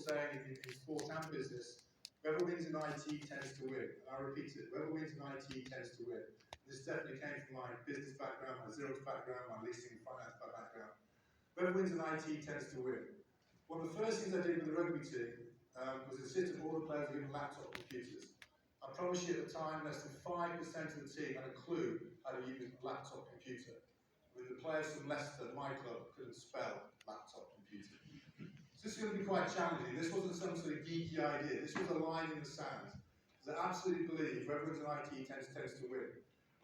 saying in sport and business, whoever wins in IT tends to win. And I repeat it, whoever wins in IT tends to win. This definitely came from my business background, my Xerox background, my leasing and finance background. Whoever wins in IT tends to win. One of the first things I did with the rugby team was insist that all the players were given laptop computers. I promise you at the time, less than 5% of the team had a clue how to use a laptop computer. I mean, the players from Leicester, my club, couldn't spell laptop computer. So this is going to be quite challenging. This wasn't some sort of geeky idea. This was a line in the sand. Because I absolutely believe whoever wins in IT tends to win.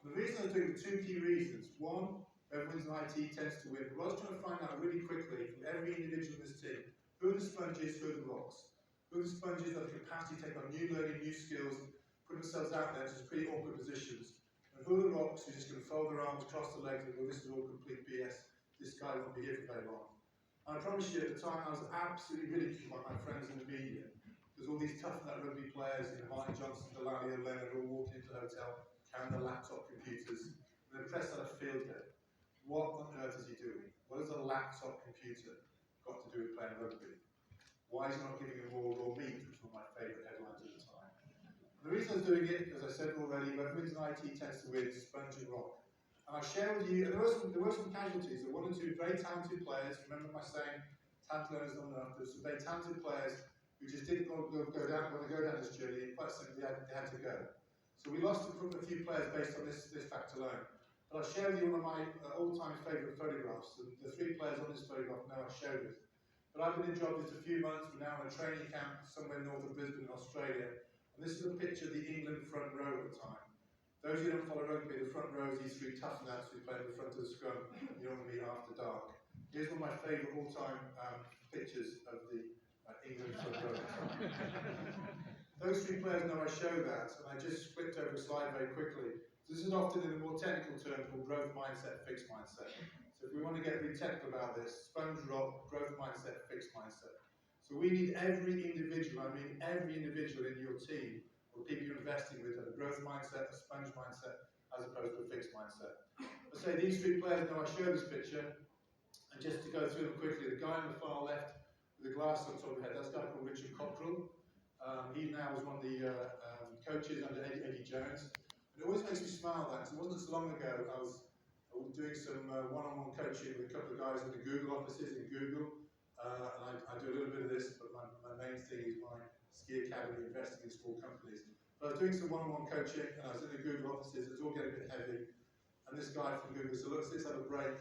And the reason I was doing it, two key reasons. One, whoever wins in IT tends to win. But I was trying to find out really quickly from every individual in this team, who are the sponges, who are the rocks? Who are the sponges that have the capacity to take on new learning, new skills, put themselves out there into pretty awkward positions? And who are the rocks who are just going to fold their arms, cross the legs, and go, this is all complete BS, this guy won't be here for very long. And I promise you, at the time, I was absolutely ridiculed by my friends in the media, because all these tough nut rugby players, Martin Johnson, Delaney, and Leonard, all walking into the hotel, carrying their laptop computers, and the press had a field day. What on earth is he doing? What has a laptop computer got to do with playing rugby? Why is he not giving him more raw meat, which was my favourite headlines at the time? And the reason I was doing it, as I said already, whoever wins in IT tends to win, sponge and rock. And I'll share with you, and there were some casualties. There were one or two very talented players. Remember my saying, talented learners not enough. There were some very talented players who just didn't want to go down this journey. Quite simply, they had to go. So we lost a few players based on this fact alone. But I'll share with you one of my all-time favourite photographs. The three players on this photograph now I showed it. But I've been in job just a few months. We're now on a training camp somewhere north of Brisbane in Australia. And this is a picture of the England front row at the time. Those who don't follow rugby, the front row is these three tough nuts who play in the front of the scrum. You don't want to meet after dark. Here's one of my favourite all-time pictures of the England front row. Those three players know I show that, and I just flipped over a slide very quickly. This is often in a more technical term called growth mindset, fixed mindset. So if we want to get really technical about this, sponge rock, growth mindset, fixed mindset. So we need every individual, I mean every individual in your team, or people you're investing with, have a growth mindset, a sponge mindset, as opposed to a fixed mindset. I say these three players know I show this picture, and just to go through them quickly, the guy on the far left with the glass on top of his head, that's a guy called Richard Cockrell. He now is one of the coaches under Eddie Jones. And it always makes me smile that, because it wasn't so long ago I was doing some one-on-one coaching with a couple of guys in the Google offices in Google. And I do a little bit of this, but my main thing is my ski academy, investing in small companies. But I was doing some one-on-one coaching, and I was in the Google offices. It was all getting a bit heavy. And this guy from Google said, look, let's have a break.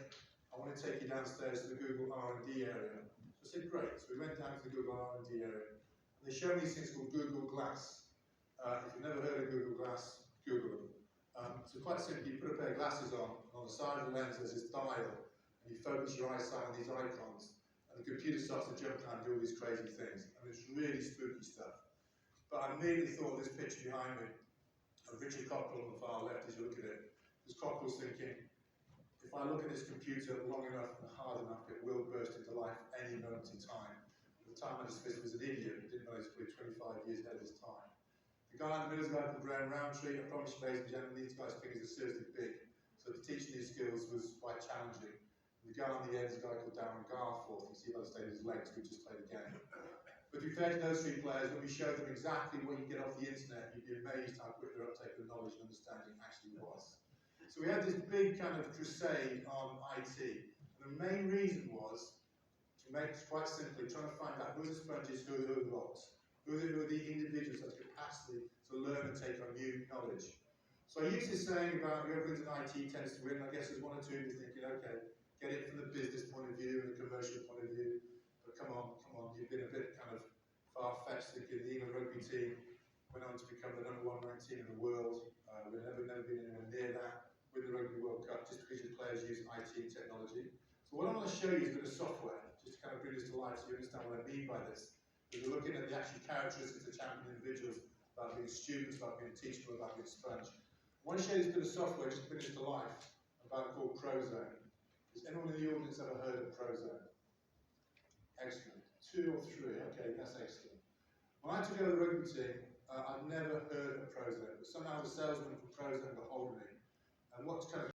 I want to take you downstairs to the Google R&D area. So I said, great. So we went down to the Google R&D area. And they showed me these things called Google Glass. If you've never heard of Google Glass, Google them. So quite simply, you put a pair of glasses on, and on the side of the lens there's this dial, and you focus your eyesight on these icons. And the computer starts to jump around and do all these crazy things. And it's really spooky stuff. But I immediately thought of this picture behind me of Richard Cockrell on the far left as you look at it. Because Cockrell's thinking, if I look at this computer long enough and hard enough, it will burst into life any moment in time. At the time I dismissed him as an idiot, but didn't know he was probably 25 years ahead of his time. The guy in the middle is a guy called Graham Roundtree. I promise you, ladies and gentlemen, these guys' fingers are seriously big. So teaching these skills was quite challenging. The guy on the end is a guy called Darren Garforth. You can see by the state of his legs, we just played a game. But to be fair to those three players, when we showed them exactly what you get off the internet, you'd be amazed how quick their uptake of knowledge and understanding actually was. So we had this big kind of crusade on IT. And the main reason was to make, quite simply, trying to find out who are the sponges, who are the rocks, who are the individuals that have capacity to learn and take on new knowledge. So I use this saying about whoever wins in IT tends to win. I guess there's one or two of you thinking, okay, get it from the business point of view and the commercial point of view. But come on, you've been a bit kind of far-fetched thinking the England rugby team went on to become the #1 ranked team in the world. We've never been anywhere near that with the Rugby World Cup, just because your players use IT and technology. So what I want to show you is a bit of software, just to kind of bring this to life so you understand what I mean by this. We're looking at the actual characteristics of champion individuals, about being students, about being teachable, about being sponge. I want to show you this bit of software, just to bring this to life, about called Prozone. Has anyone in the audience ever heard of Prozone? Excellent. 2 or 3, okay, that's excellent. When I took over the rugby team, I'd never heard of Prozone, but somehow the salesman from Prozone got hold of me. And what's kind of